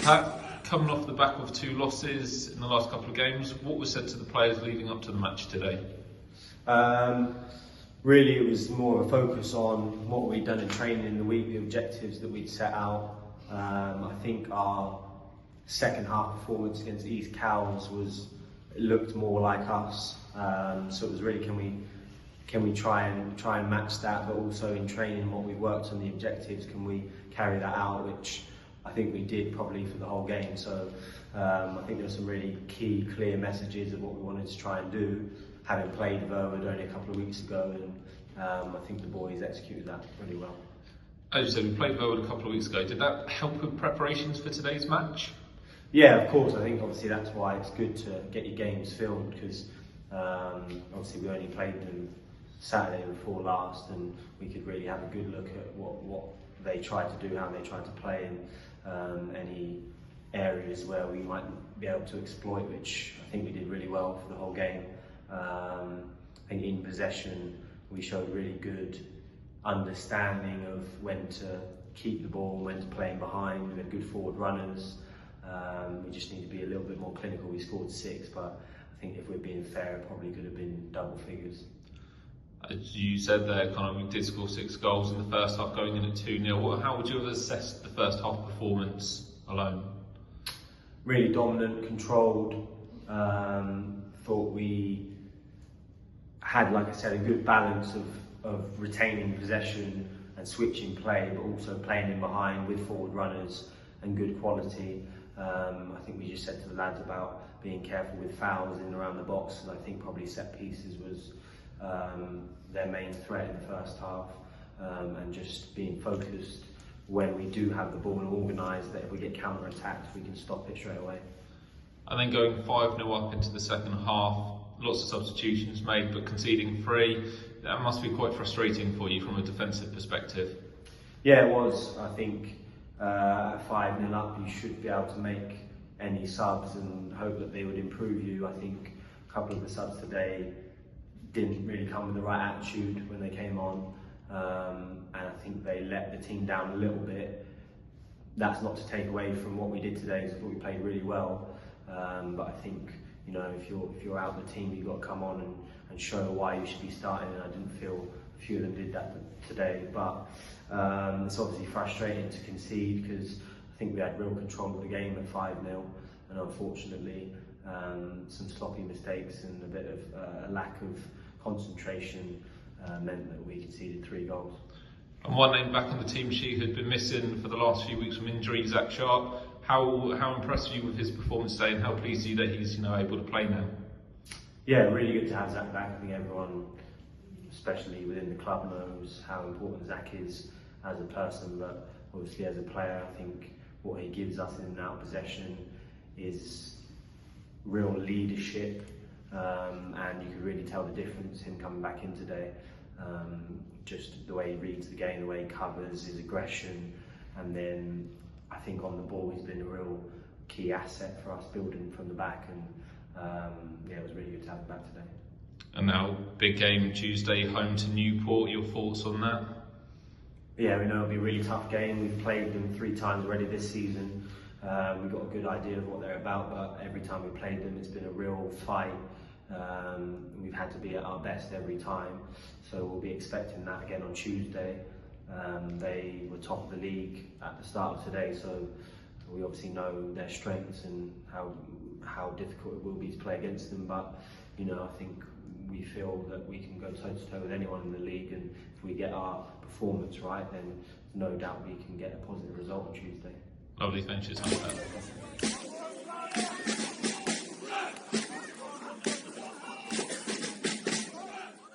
Pat, coming off the back of 2 losses in the last couple of games, what was said to the players leading up to the match today? Really, it was more of a focus on what we'd done in training in the week, the objectives that we'd set out. I think our second half performance against East Cowes looked more like us. So it was really, can we try and match that, but also in training what we worked on the objectives, can we carry that out, which I think we did probably for the whole game. So I think there were some really key, clear messages of what we wanted to try and do, having played Verwood only a couple of weeks ago, and I think the boys executed that really well. As you said, we played Verwood a couple of weeks ago. Did that help with preparations for today's match? Yeah, of course. I think obviously that's why it's good to get your games filmed, because obviously we only played them Saturday before last, and we could really have a good look at what they tried to do, how they tried to play, and any areas where we might be able to exploit, which I think we did really well for the whole game. I think in possession we showed really good understanding of when to keep the ball, when to play in behind. We had good forward runners. We just need to be a little bit more clinical. We scored 6, but I think if we're being fair, it probably could have been double figures. As you said there, we did score 6 goals in the first half, going in at 2-0. How would you have assessed the first half performance alone? Really dominant, controlled. Thought we had, like I said, a good balance of retaining possession and switching play, but also playing in behind with forward runners and good quality. I think we just said to the lads about being careful with fouls in and around the box, and I think probably set pieces was their main threat in the first half, and just being focused when we do have the ball and organised, that if we get counter-attacked we can stop it straight away. And then going 5-0 up into the second half, lots of substitutions made, but conceding 3, that must be quite frustrating for you from a defensive perspective. Yeah, it was. I think at 5-0 up you should be able to make any subs and hope that they would improve you. I think a couple of the subs today didn't really come with the right attitude when they came on, and I think they let the team down a little bit. That's not to take away from what we did today, so I thought we played really well, but I think, you know, if you're out the team, you've got to come on and show why you should be starting, and I didn't feel a few of them did that today. But it's obviously frustrating to concede, because I think we had real control of the game at 5-0, and unfortunately some sloppy mistakes and a bit of a lack of concentration meant that we conceded 3 goals. And one name back on the team sheet who'd been missing for the last few weeks from injury, Zach Sharp. How impressed were you with his performance today, and how pleased are you that he's able to play now? Yeah, really good to have Zach back. I think everyone, especially within the club, knows how important Zach is as a person, but obviously as a player, I think what he gives us in and out possession is real leadership, and you could really tell the difference him coming back in today. Just the way he reads the game, the way he covers, his aggression, and then I think on the ball he's been a real key asset for us building from the back, and yeah, it was really good to have him back today. And now, big game Tuesday, home to Newport. Your thoughts on that? Yeah, we know it'll be a really tough game. We've played them 3 times already this season. We've got a good idea of what they're about, but every time we played them, it's been a real fight. We've had to be at our best every time, so we'll be expecting that again on Tuesday. They were top of the league at the start of today, so we obviously know their strengths and how difficult it will be to play against them. But you know, I think we feel that we can go toe to toe with anyone in the league, and if we get our performance right, then no doubt we can get a positive result on Tuesday. Lovely, thank you.